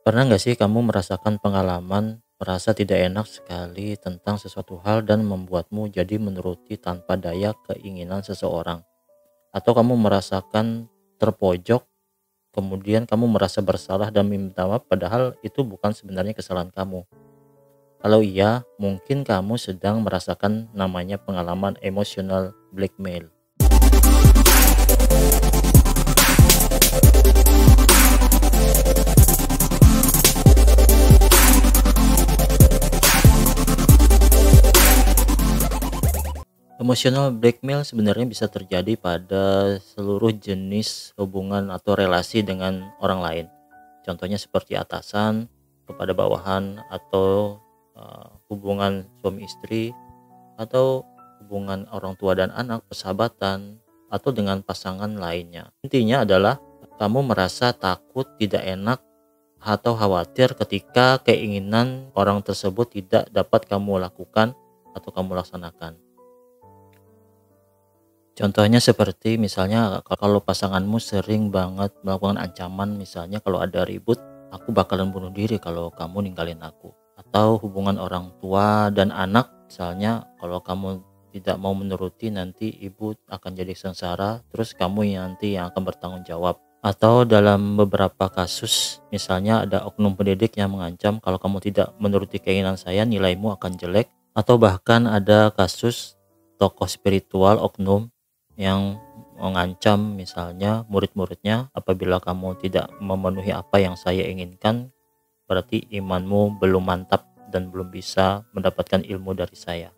Pernah nggak sih kamu merasakan pengalaman merasa tidak enak sekali tentang sesuatu hal dan membuatmu jadi menuruti tanpa daya keinginan seseorang? Atau kamu merasakan terpojok, kemudian kamu merasa bersalah dan meminta maaf padahal itu bukan sebenarnya kesalahan kamu? Kalau iya, mungkin kamu sedang merasakan namanya pengalaman emosional blackmail. Emotional blackmail sebenarnya bisa terjadi pada seluruh jenis hubungan atau relasi dengan orang lain. Contohnya seperti atasan kepada bawahan atau hubungan suami istri atau hubungan orang tua dan anak, persahabatan atau dengan pasangan lainnya. Intinya adalah kamu merasa takut, tidak enak atau khawatir ketika keinginan orang tersebut tidak dapat kamu lakukan atau kamu laksanakan. Contohnya seperti misalnya kalau pasanganmu sering banget melakukan ancaman, misalnya kalau ada ribut, aku bakalan bunuh diri kalau kamu ninggalin aku. Atau hubungan orang tua dan anak, misalnya kalau kamu tidak mau menuruti nanti ibu akan jadi sengsara, terus kamu yang nanti yang akan bertanggung jawab. Atau dalam beberapa kasus, misalnya ada oknum pendidik yang mengancam kalau kamu tidak menuruti keinginan saya nilaimu akan jelek. Atau bahkan ada kasus tokoh spiritual oknum yang mengancam misalnya murid-muridnya, apabila kamu tidak memenuhi apa yang saya inginkan berarti imanmu belum mantap dan belum bisa mendapatkan ilmu dari saya.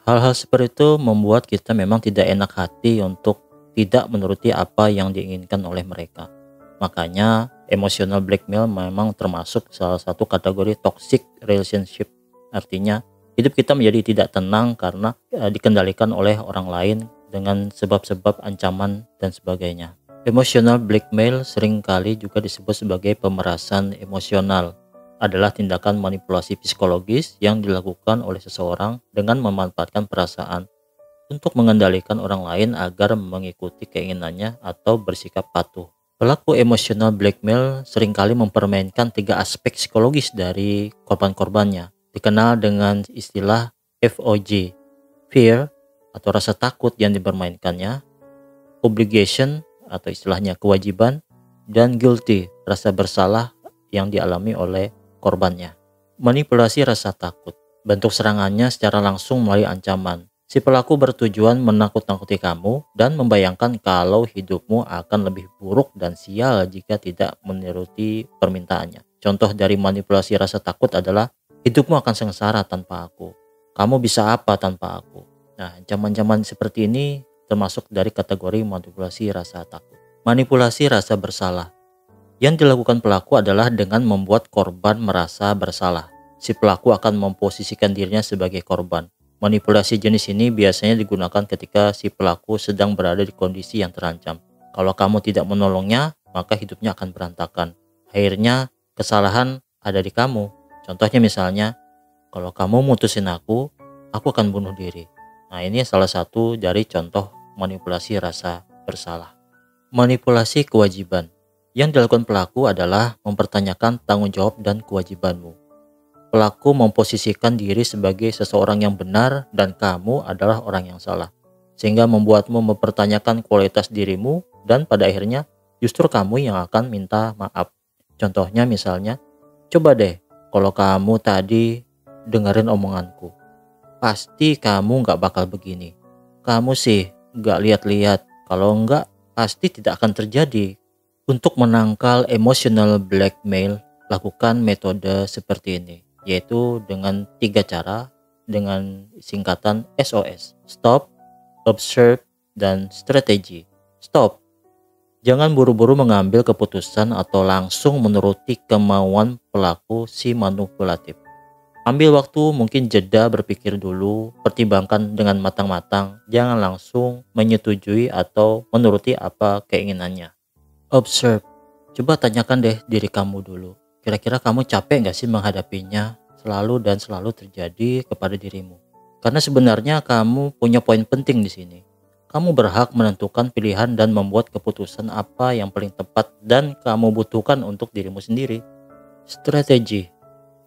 Hal-hal seperti itu membuat kita memang tidak enak hati untuk tidak menuruti apa yang diinginkan oleh mereka. Makanya emotional blackmail memang termasuk salah satu kategori toxic relationship. Artinya hidup kita menjadi tidak tenang karena dikendalikan oleh orang lain dengan sebab-sebab ancaman dan sebagainya. Emotional blackmail seringkali juga disebut sebagai pemerasan emosional. Adalah tindakan manipulasi psikologis yang dilakukan oleh seseorang dengan memanfaatkan perasaan untuk mengendalikan orang lain agar mengikuti keinginannya atau bersikap patuh. Pelaku emotional blackmail seringkali mempermainkan 3 aspek psikologis dari korban-korbannya, dikenal dengan istilah FOG, fear atau rasa takut yang dipermainkannya, obligation atau istilahnya kewajiban, dan guilty, rasa bersalah yang dialami oleh korbannya. Manipulasi rasa takut, bentuk serangannya secara langsung melalui ancaman. Si pelaku bertujuan menakut-nakuti kamu dan membayangkan kalau hidupmu akan lebih buruk dan sial jika tidak menuruti permintaannya. Contoh dari manipulasi rasa takut adalah, hidupmu akan sengsara tanpa aku. Kamu bisa apa tanpa aku? Nah, ancaman-ancaman seperti ini termasuk dari kategori manipulasi rasa takut. Manipulasi rasa bersalah. Yang dilakukan pelaku adalah dengan membuat korban merasa bersalah. Si pelaku akan memposisikan dirinya sebagai korban. Manipulasi jenis ini biasanya digunakan ketika si pelaku sedang berada di kondisi yang terancam. Kalau kamu tidak menolongnya, maka hidupnya akan berantakan. Akhirnya kesalahan ada di kamu. Contohnya misalnya, kalau kamu mutusin aku akan bunuh diri. Nah, ini salah satu dari contoh manipulasi rasa bersalah. Manipulasi kewajiban. Yang dilakukan pelaku adalah mempertanyakan tanggung jawab dan kewajibanmu. Pelaku memposisikan diri sebagai seseorang yang benar dan kamu adalah orang yang salah, sehingga membuatmu mempertanyakan kualitas dirimu dan pada akhirnya justru kamu yang akan minta maaf. Contohnya misalnya, coba deh kalau kamu tadi dengerin omonganku, pasti kamu gak bakal begini. Kamu sih gak lihat-lihat, kalau enggak pasti tidak akan terjadi. Untuk menangkal emotional blackmail, lakukan metode seperti ini, yaitu dengan 3 cara dengan singkatan SOS: Stop, Observe, dan Strategy. Stop. Jangan buru-buru mengambil keputusan atau langsung menuruti kemauan pelaku si manipulatif. Ambil waktu, mungkin jeda berpikir dulu, pertimbangkan dengan matang-matang, jangan langsung menyetujui atau menuruti apa keinginannya. Observe, coba tanyakan deh diri kamu dulu, kira-kira kamu capek gak sih menghadapinya selalu dan selalu terjadi kepada dirimu? Karena sebenarnya kamu punya poin penting di sini. Kamu berhak menentukan pilihan dan membuat keputusan apa yang paling tepat dan kamu butuhkan untuk dirimu sendiri. Strategi.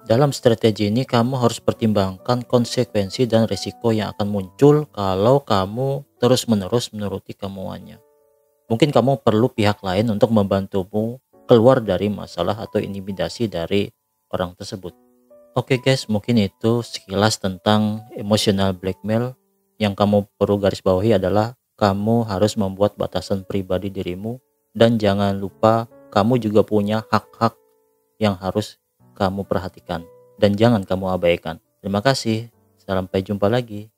Dalam strategi ini kamu harus pertimbangkan konsekuensi dan risiko yang akan muncul kalau kamu terus-menerus menuruti kemauannya. Mungkin kamu perlu pihak lain untuk membantumu keluar dari masalah atau intimidasi dari orang tersebut. Oke guys, mungkin itu sekilas tentang emotional blackmail. Yang kamu perlu garis bawahi adalah kamu harus membuat batasan pribadi dirimu, dan jangan lupa kamu juga punya hak-hak yang harus kamu perhatikan dan jangan kamu abaikan. Terima kasih. Sampai jumpa lagi.